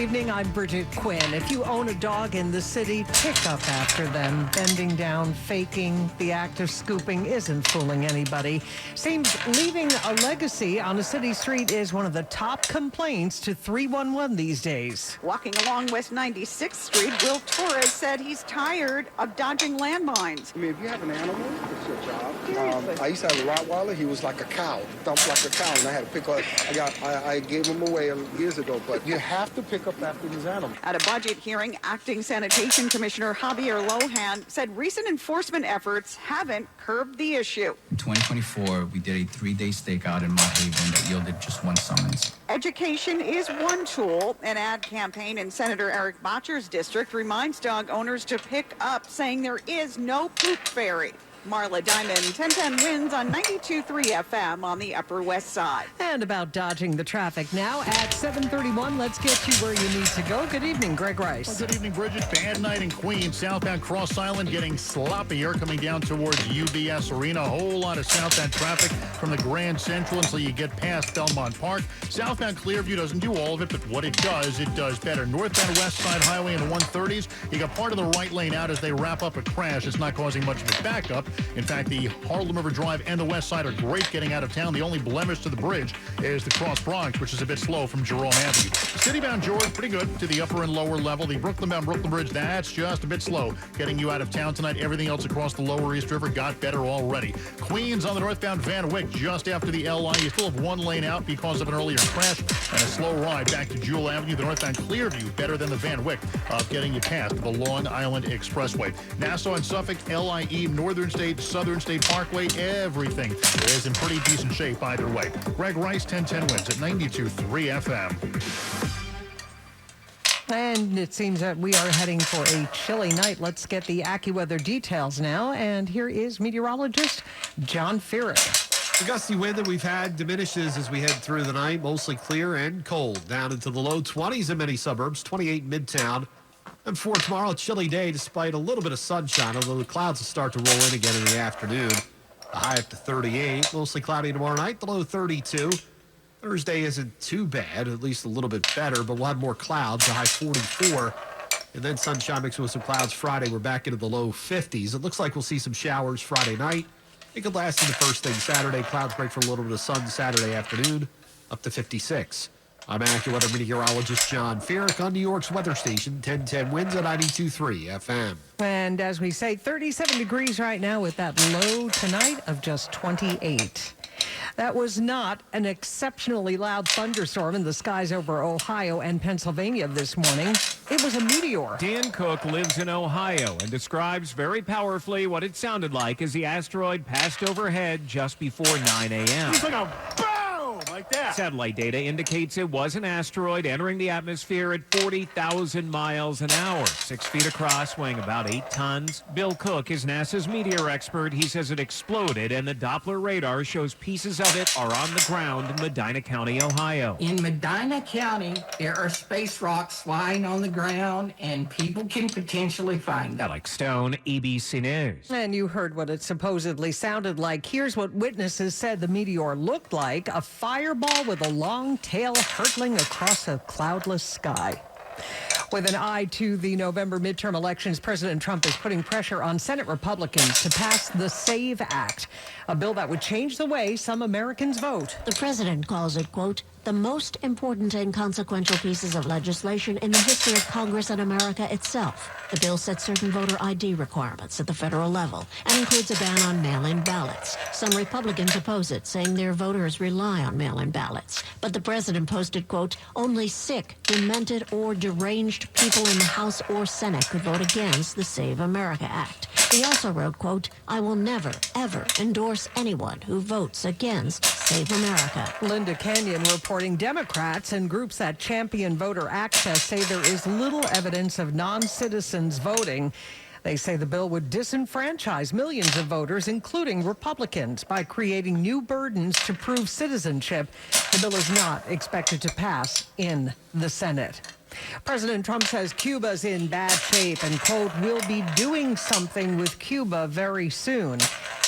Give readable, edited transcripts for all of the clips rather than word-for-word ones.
evening, I'm Bridget Quinn. If you own a dog in the city, pick up after them. Bending down, faking, the act of scooping isn't fooling anybody. Seems leaving a legacy on a city street is one of the top complaints to 311 these days. Walking along West 96th Street, Will Torres said he's tired of dodging landmines. I mean, if you have an animal, it's your job. I used to have a Rottweiler. He was like a cow, dumped like a cow, and I had to pick up. I gave him away years ago, but you have to pick up after these animals. At a budget hearing, Acting Sanitation Commissioner Javier Lohan said recent enforcement efforts haven't curbed the issue. In 2024, we did a 3-day stakeout in Mount Haven that yielded just one summons. Education is one tool. An ad campaign in Senator Eric Bottcher's district reminds dog owners to pick up, saying there is no poop fairy. Marla Diamond, 1010 wins on 92.3 FM on the Upper West Side. And about dodging the traffic now at 7:31. Let's get you where you need to go. Good evening, Greg Rice. Well, good evening, Bridget. Bad night in Queens. Southbound Cross Island getting sloppier coming down towards UBS Arena. A whole lot of southbound traffic from the Grand Central until you get past Belmont Park. Southbound Clearview doesn't do all of it, but what it does better. Northbound West Side Highway in the 130s. You got part of the right lane out as they wrap up a crash. It's not causing much of a backup. In fact, the Harlem River Drive and the West Side are great getting out of town. The only blemish to the bridge is the Cross Bronx, which is a bit slow from Jerome Avenue. Citybound George, pretty good to the upper and lower level. The Brooklyn-bound Brooklyn Bridge, that's just a bit slow getting you out of town tonight. Everything else across the lower East River got better already. Queens on the northbound Van Wyck just after the LI. You still have one lane out because of an earlier crash and a slow ride back to Jewel Avenue. The northbound Clearview better than the Van Wyck of getting you past the Long Island Expressway. Nassau and Suffolk, LIE, Northern State, Southern State Parkway, everything is in pretty decent shape either way. Greg Rice, 1010 wins at 92.3 FM. And it seems that we are heading for a chilly night. Let's get the AccuWeather details now. And here is meteorologist John Feerick. The gusty wind that we've had diminishes as we head through the night, mostly clear and cold, down into the low 20s in many suburbs, 28 Midtown. And for tomorrow, a chilly day despite a little bit of sunshine, although the clouds will start to roll in again in the afternoon. The high up to 38, mostly cloudy tomorrow night, the low 32. Thursday isn't too bad, at least a little bit better, but we'll have more clouds, the high 44. And then sunshine mixed with some clouds Friday. We're back into the low 50s. It looks like we'll see some showers Friday night. It could last into first thing Saturday. Clouds break for a little bit of sun Saturday afternoon, up to 56. I'm AccuWeather meteorologist John Feerick on New York's weather station, 1010 wins at 92.3 FM. And as we say, 37 degrees right now with that low tonight of just 28. That was not an exceptionally loud thunderstorm in the skies over Ohio and Pennsylvania this morning. It was a meteor. Dan Cook lives in Ohio and describes very powerfully what it sounded like as the asteroid passed overhead just before 9 a.m. It's like a boom, like that. Satellite data indicates it was an asteroid entering the atmosphere at 40,000 miles an hour, 6 feet across, weighing about 8 tons. Bill Cook is NASA's meteor expert. He says it exploded, and the Doppler radar shows pieces of it are on the ground in Medina County, Ohio. In Medina County, there are space rocks lying on the ground, and people can potentially find them. Alex Stone, ABC News. And you heard what it supposedly sounded like. Here's what witnesses said the meteor looked like: a fireball with a long tail hurtling across a cloudless sky. With an eye to the November midterm elections, President Trump is putting pressure on Senate Republicans to pass the SAVE Act, a bill that would change the way some Americans vote. The president calls it, quote, the most important and consequential pieces of legislation in the history of Congress and America itself. The bill sets certain voter ID requirements at the federal level and includes a ban on mail-in ballots. Some Republicans oppose it, saying their voters rely on mail-in ballots. But the president posted, quote, only sick, demented, or deranged people in the House or Senate could vote against the Save America Act. He also wrote, quote, I will never, ever endorse anyone who votes against Save America. Linda Canyon reporting Democrats and groups that champion voter access say there is little evidence of non-citizens voting. They say the bill would disenfranchise millions of voters, including Republicans, by creating new burdens to prove citizenship. The bill is not expected to pass in the Senate. President Trump says Cuba's in bad shape and, quote, we'll be doing something with Cuba very soon.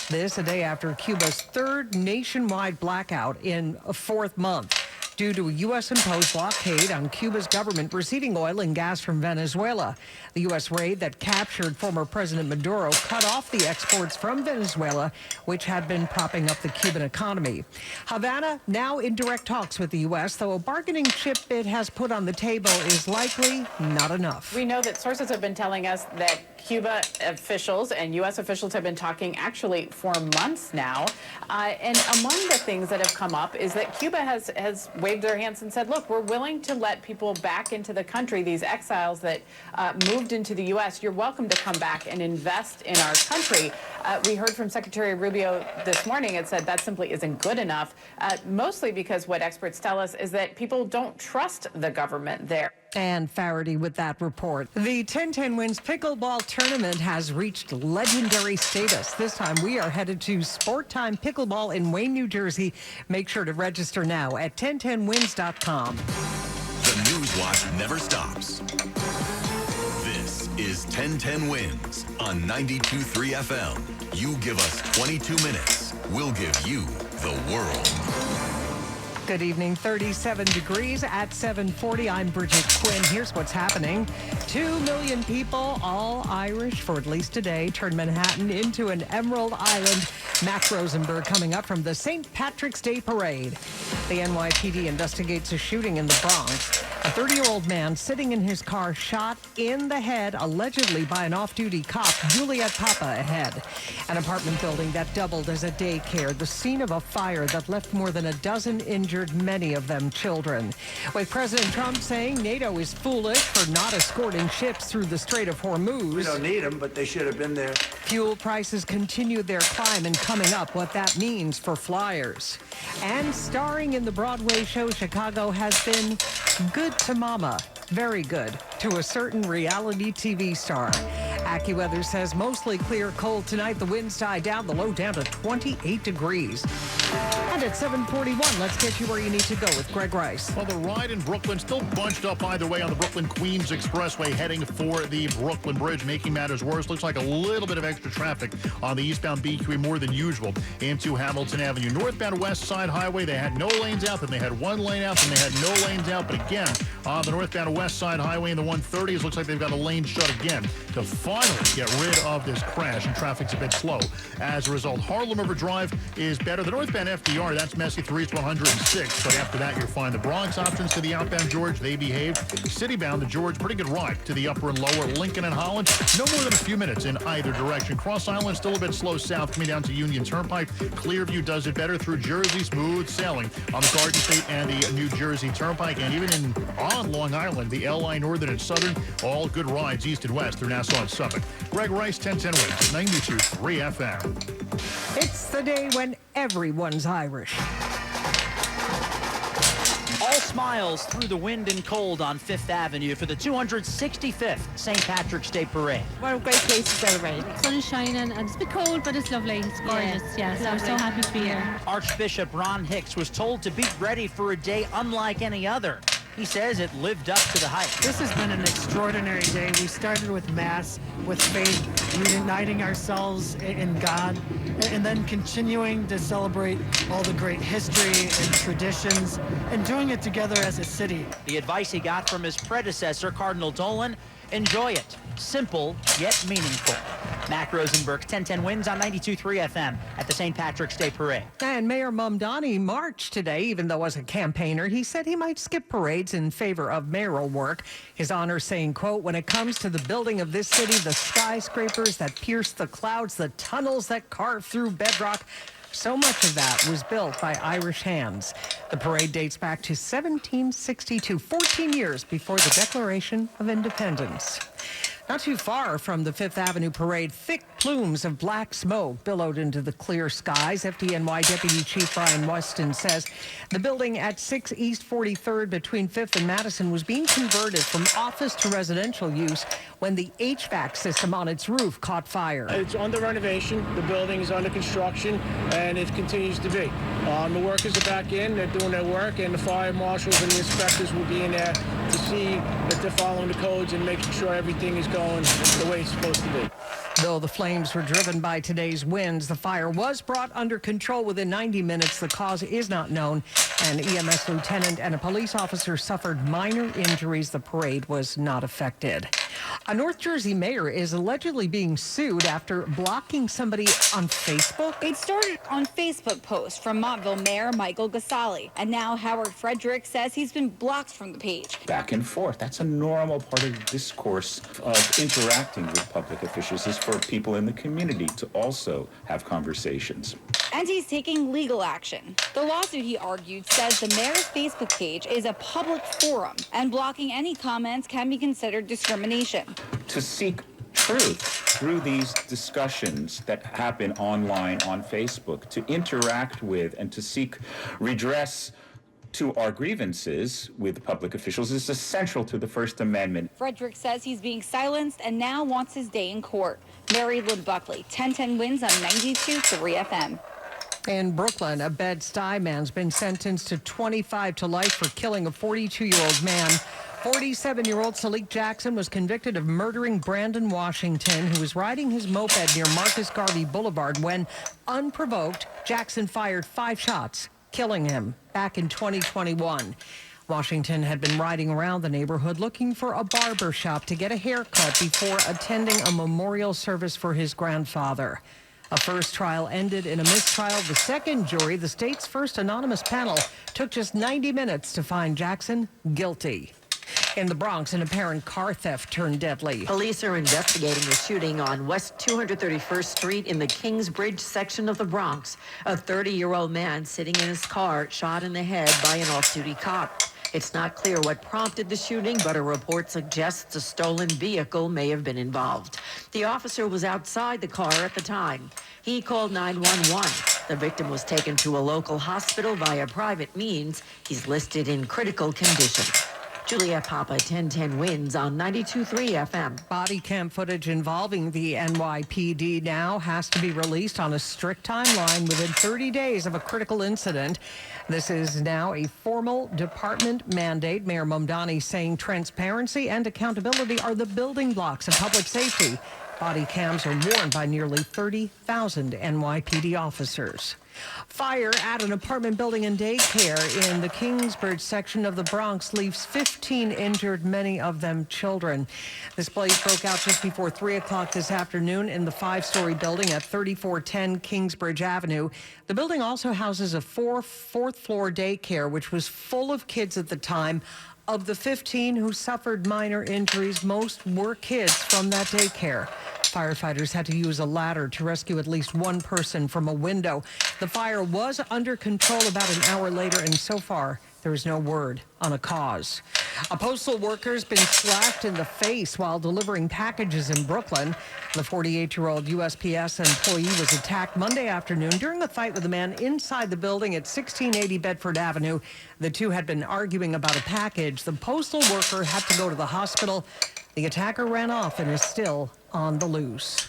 This a day after Cuba's third nationwide blackout in a fourth month. due to a U.S.-imposed blockade on Cuba's government receiving oil and gas from Venezuela. The U.S. raid that captured former President Maduro cut off the exports from Venezuela, which had been propping up the Cuban economy. Havana now in direct talks with the U.S., though a bargaining chip it has put on the table is likely not enough. We know that sources have been telling us that Cuba officials and U.S. officials have been talking actually for months now. And among the things that have come up is that Cuba has waved their hands and said, look, we're willing to let people back into the country, these exiles that moved into the U.S. You're welcome to come back and invest in our country. We heard from Secretary Rubio this morning. It said that simply isn't good enough, mostly because what experts tell us is that people don't trust the government there. And Faraday with that report. The 10-10 Wins Pickleball Tournament has reached legendary status. This time we are headed to Sport Time Pickleball in Wayne, New Jersey. Make sure to register now at 1010wins.com. The News Watch never stops. This is 1010 Wins on 92.3 FM. You give us 22 minutes, we'll give you the world. Good evening, 37 degrees at 7:40. I'm Bridget Quinn. Here's what's happening. 2 million people, all Irish for at least today, turned Manhattan into an Emerald Island. Mac Rosenberg coming up from the St. Patrick's Day Parade. The NYPD investigates a shooting in the Bronx. A 30-year-old man sitting in his car shot in the head, allegedly by an off-duty cop. Juliet Papa ahead. An apartment building that doubled as a daycare, the scene of a fire that left more than a dozen injured, many of them children. With President Trump saying NATO is foolish for not escorting ships through the Strait of Hormuz. We don't need them, but they should have been there. Fuel prices continue their climb, and coming up, what that means for flyers. And starring in the Broadway show Chicago has been good to Mama. Very good to a certain reality TV star. AccuWeather says mostly clear, cold tonight. The winds die down, the low down to 28 degrees. And at 7:41, let's get you where you need to go with Greg Rice. Well, the ride in Brooklyn still bunched up either way on the Brooklyn-Queens Expressway heading for the Brooklyn Bridge. Making matters worse, looks like a little bit of extra traffic on the eastbound BQ more than usual into Hamilton Avenue. Northbound West Side Highway, they had no lanes out, then they had one lane out, then they had no lanes out. But again, on the northbound West Side Highway in the 130s, looks like they've got a lane shut again to finally get rid of this crash, and traffic's a bit slow. As a result, Harlem River Drive is better. The northbound FDR, that's messy through East 106, but after that, you're fine. The Bronx options to the outbound George, they behaved. Citybound to George, pretty good ride to the upper and lower. Lincoln and Holland, no more than a few minutes in either direction. Cross Island, still a bit slow south, coming down to Union Turnpike. Clearview does it better through Jersey, smooth sailing on the Garden State and the New Jersey Turnpike. And even on Long Island, the LI Northern and Southern, all good rides east and west through Nassau and Suffolk. Greg Rice, 1010 Wins, 92.3 FM. It's the day when everyone's Irish. All smiles through the wind and cold on 5th Avenue for the 265th St. Patrick's Day Parade. What a great place to celebrate. Sun is shining and it's a bit cold, but it's lovely. It's gorgeous. Yeah, so I'm so happy to be here. Archbishop Ron Hicks was told to be ready for a day unlike any other. He says it lived up to the hype. This has been an extraordinary day. We started with Mass, with faith, reuniting ourselves in God, and then continuing to celebrate all the great history and traditions, and doing it together as a city. The advice he got from his predecessor, Cardinal Dolan, enjoy it. Simple, yet meaningful. Mac Rosenberg, 1010 Wins on 92.3 FM at the St. Patrick's Day Parade. And Mayor Mamdani marched today, even though as a campaigner, he said he might skip parades in favor of mayoral work. His honor saying, quote, when it comes to the building of this city, the skyscrapers that pierce the clouds, the tunnels that carve through bedrock, so much of that was built by Irish hands. The parade dates back to 1762, 14 years before the Declaration of Independence. Not too far from the Fifth Avenue parade, thick plumes of black smoke billowed into the clear skies. FDNY Deputy Chief Brian Weston says the building at 6 East 43rd between 5th and Madison was being converted from office to residential use when the HVAC system on its roof caught fire. It's under renovation. The building is under construction, and it continues to be. The workers are back in. They're doing their work, and the fire marshals and the inspectors will be in there to see that they're following the codes and making sure everything is going the way it's supposed to be. Though the flames were driven by today's winds, the fire was brought under control within 90 minutes. The cause is not known. An EMS lieutenant and a police officer suffered minor injuries. The parade was not affected. A North Jersey mayor is allegedly being sued after blocking somebody on Facebook. It started on Facebook posts from Montville Mayor Michael Gasali, and now Howard Frederick says he's been blocked from the page. Back and forth. That's a normal part of the discourse of interacting with public officials, is for people in the community to also have conversations. And he's taking legal action. The lawsuit, he argued, says the mayor's Facebook page is a public forum, and blocking any comments can be considered discrimination. To seek truth through these discussions that happen online on Facebook, to interact with and to seek redress to our grievances with public officials is essential to the First Amendment. Frederick says he's being silenced and now wants his day in court. Mary Lynn Buckley, 1010 Wins on 92.3 FM. In Brooklyn, a Bed-Stuy man's been sentenced to 25 to life for killing a 42-year-old man. 47-year-old Salik Jackson was convicted of murdering Brandon Washington, who was riding his moped near Marcus Garvey Boulevard when, unprovoked, Jackson fired 5 shots, killing him back in 2021. Washington had been riding around the neighborhood looking for a barber shop to get a haircut before attending a memorial service for his grandfather. A first trial ended in a mistrial. The second jury, the state's first anonymous panel, took just 90 minutes to find Jackson guilty. In the Bronx, an apparent car theft turned deadly. Police are investigating a shooting on West 231st Street in the Kingsbridge section of the Bronx. A 30-year-old man sitting in his car shot in the head by an off-duty cop. It's not clear what prompted the shooting, but a report suggests a stolen vehicle may have been involved. The officer was outside the car at the time. He called 911. The victim was taken to a local hospital via private means. He's listed in critical condition. Juliet Papa, 1010 Wins on 92.3 FM. Body cam footage involving the NYPD now has to be released on a strict timeline within 30 days of a critical incident. This is now a formal department mandate. Mayor Momdani saying transparency and accountability are the building blocks of public safety. Body cams are worn by nearly 30,000 NYPD officers. Fire at an apartment building and daycare in the Kingsbridge section of the Bronx leaves 15 injured, many of them children. This blaze broke out just before 3 o'clock this afternoon in the 5-story building at 3410 Kingsbridge Avenue. The building also houses a fourth-floor daycare, which was full of kids at the time. Of the 15 who suffered minor injuries, most were kids from that daycare. Firefighters had to use a ladder to rescue at least one person from a window. The fire was under control about an hour later, and so far, there is no word on a cause. A postal worker's been slashed in the face while delivering packages in Brooklyn. The 48-year-old USPS employee was attacked Monday afternoon during a fight with a man inside the building at 1680 Bedford Avenue. The two had been arguing about a package. The postal worker had to go to the hospital. The attacker ran off and is still on the loose.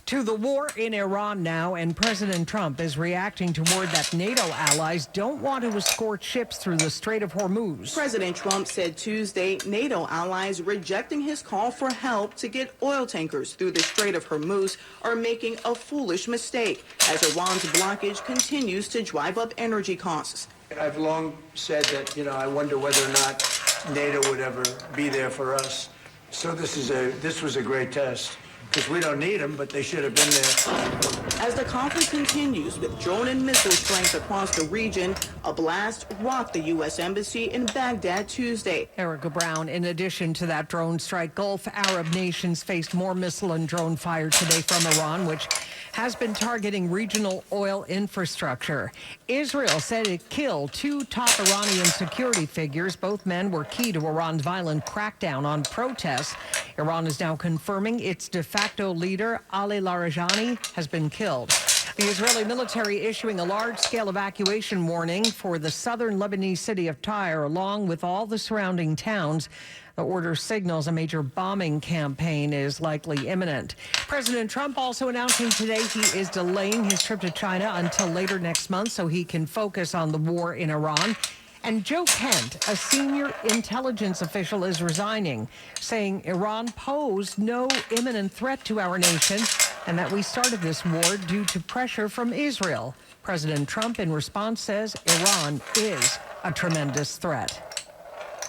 To the war in Iran now, and President Trump is reacting to word that NATO allies don't want to escort ships through the Strait of Hormuz. President Trump said Tuesday NATO allies rejecting his call for help to get oil tankers through the Strait of Hormuz are making a foolish mistake as Iran's blockage continues to drive up energy costs. I've long said that, I wonder whether or not NATO would ever be there for us. So this was a great test. Because we don't need them, but they should have been there. As the conflict continues with drone and missile strength across the region, a blast rocked the U.S. Embassy in Baghdad Tuesday. Erica Brown, in addition to that drone strike, Gulf Arab nations faced more missile and drone fire today from Iran, which has been targeting regional oil infrastructure. Israel said it killed 2 top Iranian security figures. Both men were key to Iran's violent crackdown on protests. Iran is now confirming its de facto leader, Ali Larijani, has been killed. The Israeli military issuing a large-scale evacuation warning for the southern Lebanese city of Tyre, along with all the surrounding towns. The order signals a major bombing campaign is likely imminent. President Trump also announcing today he is delaying his trip to China until later next month so he can focus on the war in Iran. And Joe Kent, a senior intelligence official, is resigning, saying Iran posed no imminent threat to our nation and that we started this war due to pressure from Israel. President Trump, in response, says Iran is a tremendous threat.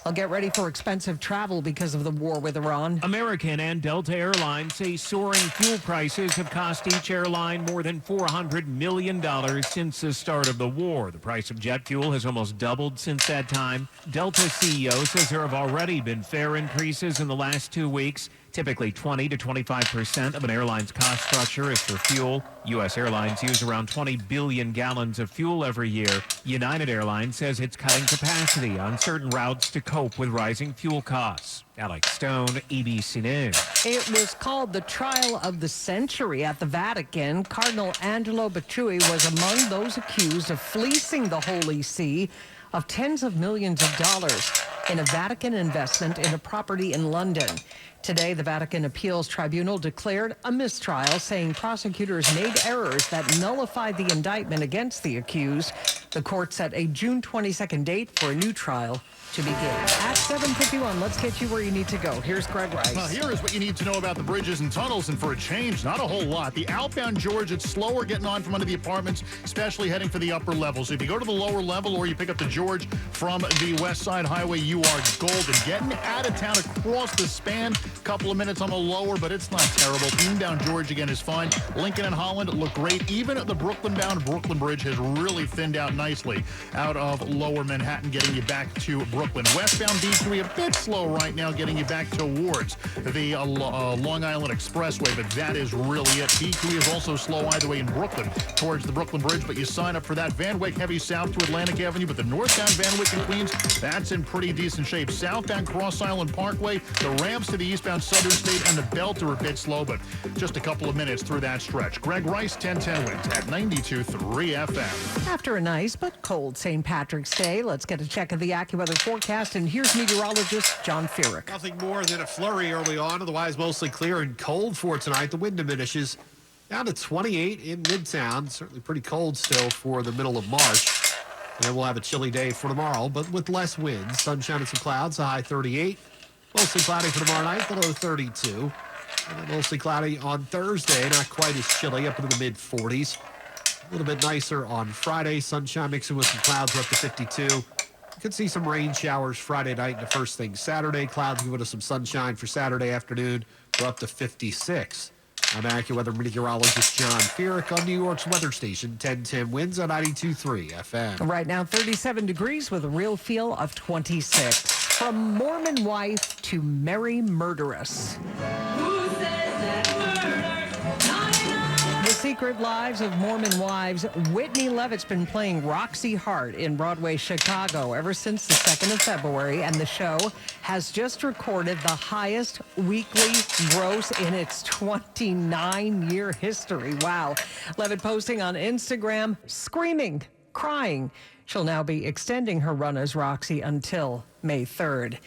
I'll get ready for expensive travel because of the war with Iran. American and Delta Airlines say soaring fuel prices have cost each airline more than $400 million since the start of the war. The price of jet fuel has almost doubled since that time. Delta CEO says there have already been fare increases in the last 2 weeks. Typically 20 to 25% of an airline's cost structure is for fuel. U.S. airlines use around 20 billion gallons of fuel every year. United Airlines says it's cutting capacity on certain routes to cope with rising fuel costs. Alex Stone, ABC News. It was called the trial of the century at the Vatican. Cardinal Angelo Becciui was among those accused of fleecing the Holy See of tens of millions of dollars in a Vatican investment in a property in London. Today, the Vatican Appeals Tribunal declared a mistrial, saying prosecutors made errors that nullified the indictment against the accused. The court set a June 22nd date for a new trial to begin. At 7:51, let's get you where you need to go. Here's Greg Rice. Here is what you need to know about the bridges and tunnels, and for a change, not a whole lot. The outbound George, it's slower getting on from under the apartments, especially heading for the upper level. So if you go to the lower level or you pick up the George from the West Side Highway, you are golden. Getting out of town across the span, couple of minutes on the lower, but it's not terrible. Inbound George, again, is fine. Lincoln and Holland look great. Even the Brooklyn-bound Brooklyn Bridge has really thinned out nicely out of lower Manhattan, getting you back to Brooklyn. Westbound D3 a bit slow right now, getting you back towards the Long Island Expressway, but that is really it. D3 is also slow either way in Brooklyn towards the Brooklyn Bridge, but you sign up for that. Van Wyck heavy south to Atlantic Avenue, but the northbound Van Wyck and Queens, that's in pretty decent shape. Southbound Cross Island Parkway, the ramps to the eastbound Southern State and the Belt are a bit slow, but just a couple of minutes through that stretch. Greg Rice, 1010 Wins at 92.3 FM. After a nice but cold St. Patrick's Day, let's get a check of the AccuWeather forecast, and here's meteorologist John Furyk. Nothing more than a flurry early on, otherwise mostly clear and cold for tonight. The wind diminishes down to 28 in Midtown. Certainly pretty cold still for the middle of March. And then we'll have a chilly day for tomorrow, but with less wind. Sunshine and some clouds, a high 38. Mostly cloudy for tomorrow night, the low 32. And then mostly cloudy on Thursday, not quite as chilly, up into the mid-40s. A little bit nicer on Friday. Sunshine mixing with some clouds, we're up to 52. You could see some rain showers Friday night and the first thing Saturday. Clouds giving us some sunshine for Saturday afternoon. We're up to 56. I'm AccuWeather meteorologist John Furyk on New York's weather station, 1010 Winds on 92.3 FM. Right now, 37 degrees with a real feel of 26. From Mormon wife to merry murderess. The Secret Lives of Mormon Wives. Whitney Levitt's been playing Roxy Hart in Broadway, Chicago ever since the 2nd of February, and the show has just recorded the highest weekly gross in its 29-year history. Wow. Levitt posting on Instagram, screaming, crying. She'll now be extending her run as Roxy until May 3rd.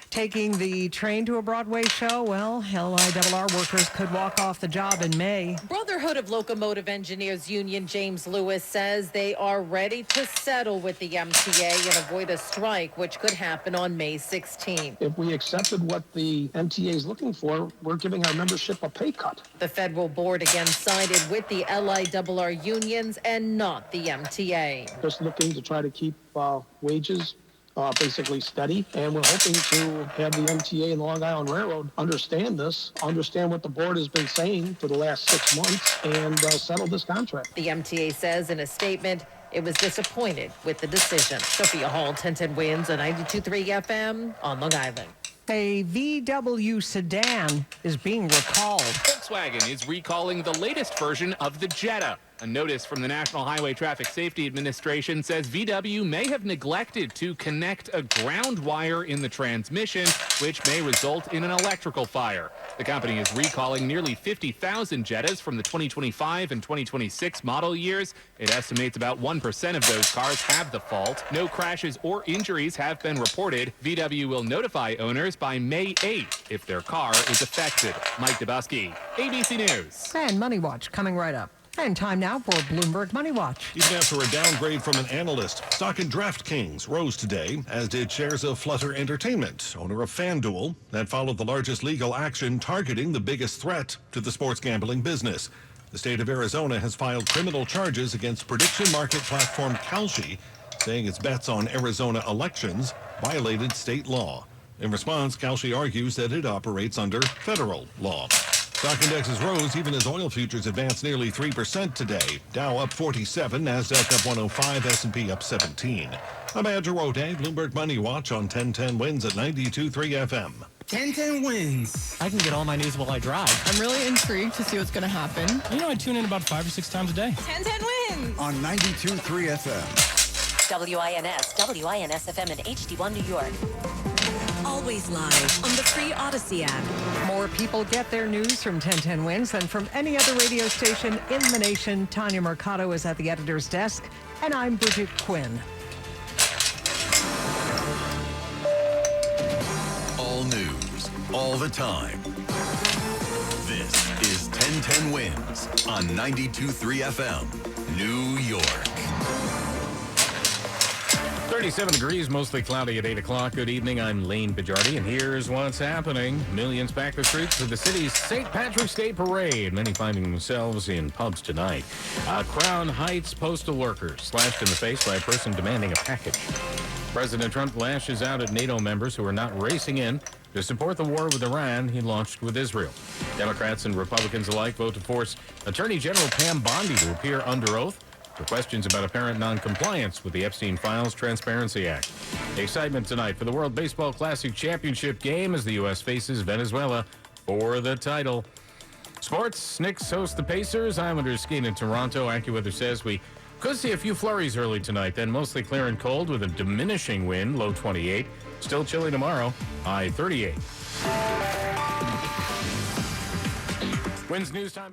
Taking the train to a Broadway show, well, LIRR workers could walk off the job in May. Brotherhood of Locomotive Engineers Union James Lewis says they are ready to settle with the MTA and avoid a strike, which could happen on May 16. If we accepted what the MTA is looking for, we're giving our membership a pay cut. The federal board again sided with the LIRR unions and not the MTA. Just looking to try to keep wages basically steady, and we're hoping to have the MTA and the Long Island Railroad understand this, understand what the board has been saying for the last 6 months, and settle this contract. The MTA says in a statement it was disappointed with the decision. Sophia Hall, 1010 Winds on 92.3 FM on Long Island. A VW sedan is being recalled. Volkswagen is recalling the latest version of the Jetta. A notice from the National Highway Traffic Safety Administration says VW may have neglected to connect a ground wire in the transmission, which may result in an electrical fire. The company is recalling nearly 50,000 Jettas from the 2025 and 2026 model years. It estimates about 1% of those cars have the fault. No crashes or injuries have been reported. VW will notify owners by May 8th if their car is affected. Mike Dubusky, ABC News. And Money Watch coming right up. And time now for Bloomberg Money Watch. Even after a downgrade from an analyst, stock in DraftKings rose today, as did shares of Flutter Entertainment, owner of FanDuel, that followed the largest legal action targeting the biggest threat to the sports gambling business. The state of Arizona has filed criminal charges against prediction market platform Kalshi, saying its bets on Arizona elections violated state law. In response, Kalshi argues that it operates under federal law. Stock indexes rose even as oil futures advanced nearly 3% today. Dow up 47, NASDAQ up 105, S&P up 17. I'm Andrew O'Day, Bloomberg Money Watch on 1010 Wins at 92.3 FM. 1010 Wins. I can get all my news while I drive. I'm really intrigued to see what's going to happen. You know, I tune in about 5 or 6 times a day. 1010 Wins. On 92.3 FM. WINS, WINS-FM and HD1 New York. Always live on the free Odyssey app. More people get their news from 1010 Wins than from any other radio station in the nation. Tanya Mercado is at the editor's desk, and I'm Bridget Quinn. All news, all the time. This is 1010 Wins on 92.3 FM, New York. 37 degrees, mostly cloudy at 8 o'clock. Good evening, I'm Lane Bajardi, and here's what's happening. Millions pack the streets for the city's St. Patrick's Day Parade, many finding themselves in pubs tonight. Crown Heights postal worker slashed in the face by a person demanding a package. President Trump lashes out at NATO members who are not racing in to support the war with Iran he launched with Israel. Democrats and Republicans alike vote to force Attorney General Pam Bondi to appear under oath for questions about apparent non-compliance with the Epstein Files Transparency Act. Excitement tonight for the World Baseball Classic Championship game as the U.S. faces Venezuela for the title. Sports, Knicks host the Pacers. Islanders skiing in Toronto. AccuWeather says we could see a few flurries early tonight, then mostly clear and cold with a diminishing wind, low 28. Still chilly tomorrow, high 38. Wins news time.